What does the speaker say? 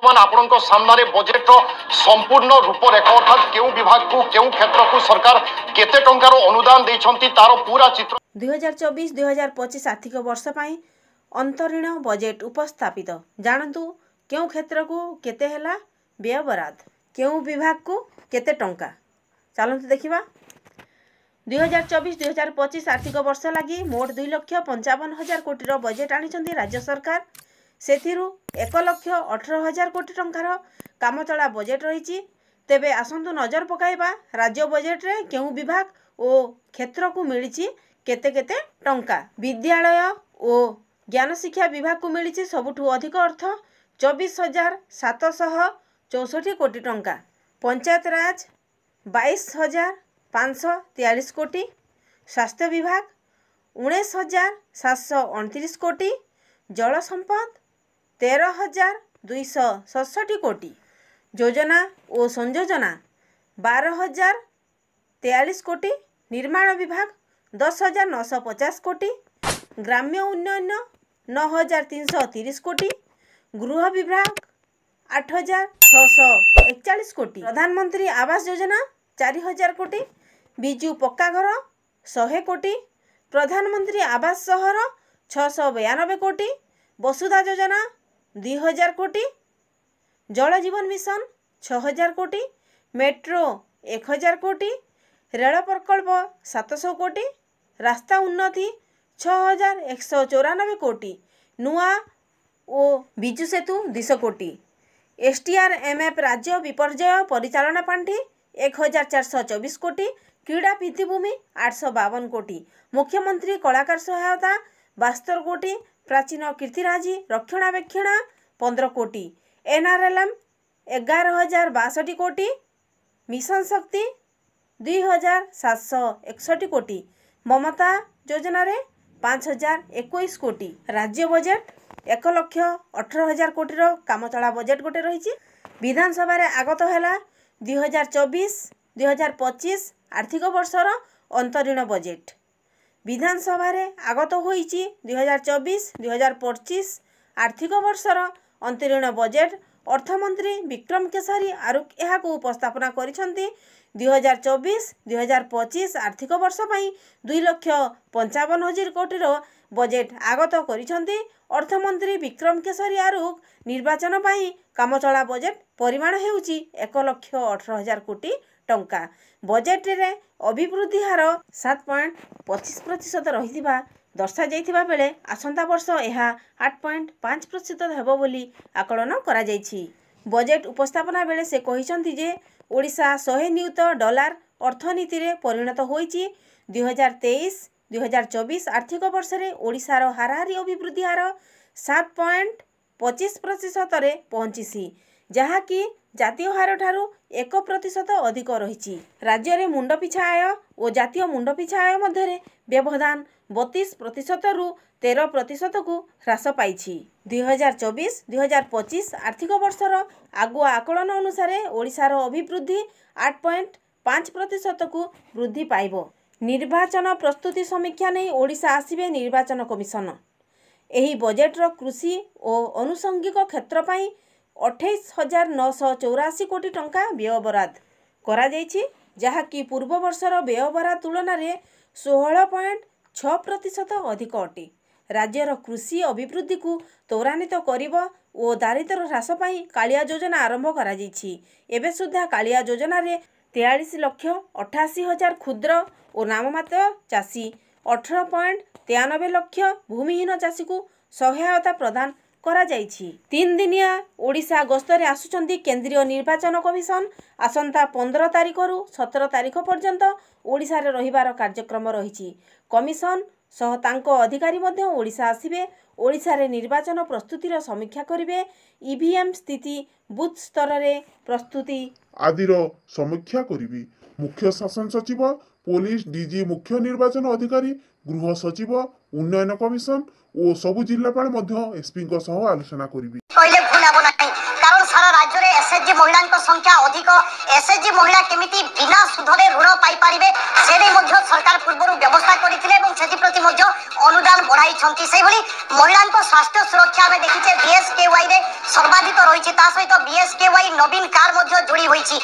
आपणक सामने बजेट संपूर्ण रूपरेख अर्थात क्यों विभाग को क्यों क्षेत्र को सरकार केते टंकार अनुदान देइछंती तार पूरा चित्र 2024-2025 आर्थिक वर्ष ପାଇଁ अंतरीण बजेट उपस्थापित। जानतु क्यों क्षेत्र को केते हैला व्यय बराद, क्यों विभाग को केते टंका। चलतु देखिबा। 2024-2025 आर्थिक वर्ष लगी मोट 2,55,000 कोटी बजेट आनिछंती राज्य सरकार। सेथिरु 1,18,000 कोटी टंकार कामचला बजेट रही। तेबे आसंतु नजर पकाइबा राज्य बजेट रे क्यों विभाग और क्षेत्र को मिली केते केते टंका। विद्यालय और ज्ञान शिक्षा विभाग को मिली सबुठु अधिक अर्थ 24,764 कोटी टंका। पंचायत राज 22,543 कोटी। स्वास्थ्य विभाग 19,729 कोटी। जल संपद 13,267 कोटी। योजना और संयोजना 12,043 कोटी। निर्माण विभाग 10,950 कोटी। ग्राम्य उन्नयन 9,330 कोटी। गृह विभाग 8,641 कोटी। प्रधानमंत्री आवास योजना 4,000 कोटी। बिजू पक्का घर 100 कोटी। प्रधानमंत्री आवास शहर 692 कोटी। वसुधा योजना 2,000 कोटी। जल जीवन मिशन 6,000 कोटी। मेट्रो 1,000 कोटी। रेल प्रकल्प 700 कोटी। रास्ता उन्नति 6,194 कोटी। नुआ और बिजू सेतु 200 कोटी। STRMF राज्य विपर्यय परिचालना पांठि 1,424 कोटी। क्रीड़ा भित्तिभूमि 852 कोटी। मुख्यमंत्री कलाकार सहायता 72 कोटी। प्राचीन कीर्तिराजी रक्षणाबेक्षण 15 कोटी। NRLM 11,062 कोटी। मिशन शक्ति 2,761 कोटी। ममता योजना रे 5,021 कोटी। राज्य बजेट 1,18,000 कोटी कामचला बजेट गोटे रही। विधानसभा रे आगत है 2024-2025 आर्थिक वर्षर अंतरीण बजेट। विधानसभा रे आगत होईची 2024-2025 आर्थिक वर्षर अंतरीण बजेट। अर्थमंत्री विक्रम केशरी आरुख यह उपस्थापना करिसंती। 2024-2025 आर्थिक वर्ष पई 2,55,000 कोटी बजेट आगत करिसंती। अर्थमंत्री विक्रम केशरी आरुख निर्वाचन पई कामचला बजेट परिमाण हेउची 1,18,000 कोटी टंका। बजेट रे अभिवृद्धि हार 7.25% रहिथिबा दर्शा जाइथिबा बेले आसंता वर्ष यह 8.5% हेबो बोली आकलन करा जाइछि। बजेट उपस्थापना बेले से कहिसंती जे ओडिशा 100 नियुत डॉलर अर्थनीति रे परिणत होईछि। 2023-2024 आर्थिक वर्ष रे ओडिशार हाराहारी अभिवृद्धि हार 7.25% रे पहुंचिछि, जहाँकि जातीय हार ठारू 1% अधिक रही। राज्य रे मुंड पिछा आय और जातीय मुंड पिछा आय मध्य व्यवधान 32% रु 13% को ह्रास पाइछि। 2024-2025 आर्थिक वर्षर आगुआ आकलन अनुसार ओडिशार अभिवृद्धि 8.5% को वृद्धि पाइब। निर्वाचन प्रस्तुति समीक्षा नहीं ओडिशा आसिबे निर्वाचन कमिशन। एही बजेट्र कृषि और अनुषंगिक क्षेत्र पाई 28,984 कोटी टंका व्यय बराद करा जाइछि, जहाँकि पूर्व वर्षर व्यय बराद तुलन में 16.6% अधिक अटे। राज्यर कृषि अभिवृद्धि को त्वरान्वित करिब और दारिद्र्य ह्रास पाई कालिया योजना आरंभ करा जाइछि। एबे सुद्धा कालिया योजना रे 43,88,000 क्षुद्र और नाममात्र चाषी 18.93 लाख भूमिहीन चाषी को सहायता प्रदान करा जाइछि। 3 दिनिया ओडिशा गस्तरे आसुचंती केंद्रीय निर्वाचन कमिशन। आसंता 15 तारिख रु 17 तारिख पर्यंत ओडिशा रे रहिबार कार्यक्रम रहिछि। कमिशन सह तांको अधिकारी मध्य ओडिशा आसिबे। ओडिशा रे निर्वाचन प्रस्तुतिर समीक्षा करिवे। EVM स्थिति, बूथ स्तर रे प्रस्तुति आदिर समीक्षा करिवे। मुख्य शासन सचिव, पुलिस डीजी, मुख्य निर्वाचन अधिकारी, गृह सचिव, उन्नयन कमिशन और सबु जिल्लापाल मध्य एसपी सह आलोचना करिवे। कारण सारा राज्य रे एसएचजी महिला संख्या अधिक। एसएचजी महिला केमिति बिना सुधरे ऋण पाई पारिबे से सरकार पूर्व व्यवस्था करथिले एवं सेति प्रति अनुदान बढ़ाई छंती। सेहि भली महिला स्वास्थ्य सुरक्षा में देखिचे बीएसकेवाई रे सर्वाधिक रही। ता सहित বিএসকেওয়াই নবীন কার মধ্যে যোড়ি হয়েছে।